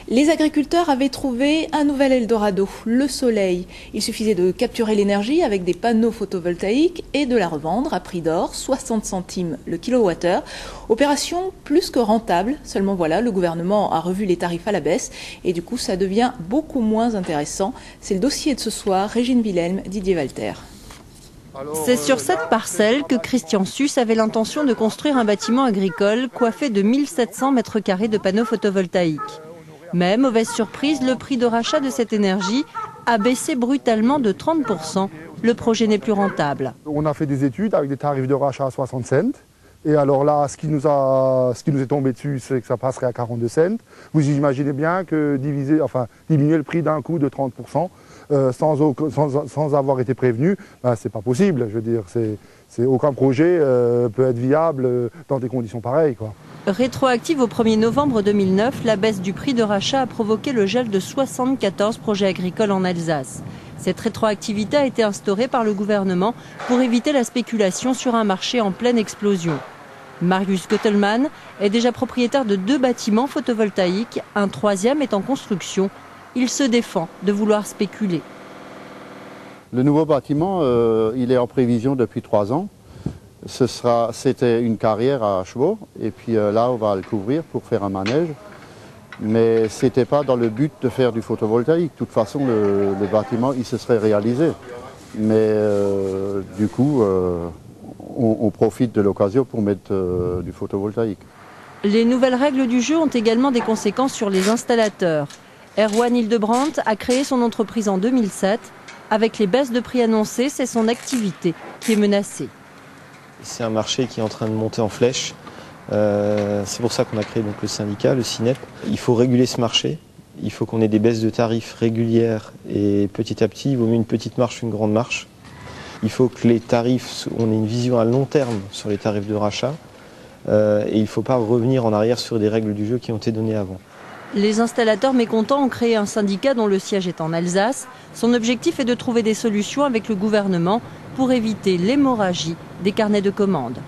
Les agriculteurs avaient trouvé un nouvel Eldorado, le soleil. Il suffisait de capturer l'énergie avec des panneaux photovoltaïques et de la revendre à prix d'or, 60 centimes le kilowattheure. Opération plus que rentable, seulement voilà, le gouvernement a revu les tarifs à la baisse et du coup ça devient beaucoup moins intéressant. C'est le dossier de ce soir, Régine Wilhelm, Didier Walter. C'est sur cette parcelle que Christian Susse avait l'intention de construire un bâtiment agricole coiffé de 1700 mètres carrés de panneaux photovoltaïques. Mais, mauvaise surprise, le prix de rachat de cette énergie a baissé brutalement de 30%. Le projet n'est plus rentable. On a fait des études avec des tarifs de rachat à 60 cents. Et alors là, ce qui nous est tombé dessus, c'est que ça passerait à 42 cents. Vous imaginez bien que diminuer le prix d'un coup de 30%, sans avoir été prévenu, ben, c'est pas possible. Je veux dire, aucun projet peut être viable dans des conditions pareilles, quoi. Rétroactive au 1er novembre 2009, la baisse du prix de rachat a provoqué le gel de 74 projets agricoles en Alsace. Cette rétroactivité a été instaurée par le gouvernement pour éviter la spéculation sur un marché en pleine explosion. Marius Göttelmann est déjà propriétaire de 2 bâtiments photovoltaïques, un 3e est en construction. Il se défend de vouloir spéculer. Le nouveau bâtiment, il est en prévision depuis 3 ans. C'était une carrière à chevaux et puis là on va le couvrir pour faire un manège. Mais ce n'était pas dans le but de faire du photovoltaïque. De toute façon le bâtiment il se serait réalisé. Mais du coup on profite de l'occasion pour mettre du photovoltaïque. Les nouvelles règles du jeu ont également des conséquences sur les installateurs. Erwan Hildebrandt a créé son entreprise en 2007. Avec les baisses de prix annoncées, c'est son activité qui est menacée. C'est un marché qui est en train de monter en flèche. C'est pour ça qu'on a créé donc le syndicat, le CINEP. Il faut réguler ce marché. Il faut qu'on ait des baisses de tarifs régulières et petit à petit, il vaut mieux une petite marche qu'une grande marche. Il faut que les tarifs, on ait une vision à long terme sur les tarifs de rachat. Et il ne faut pas revenir en arrière sur des règles du jeu qui ont été données avant. Les installateurs mécontents ont créé un syndicat dont le siège est en Alsace. Son objectif est de trouver des solutions avec le gouvernement pour éviter l'hémorragie des carnets de commandes.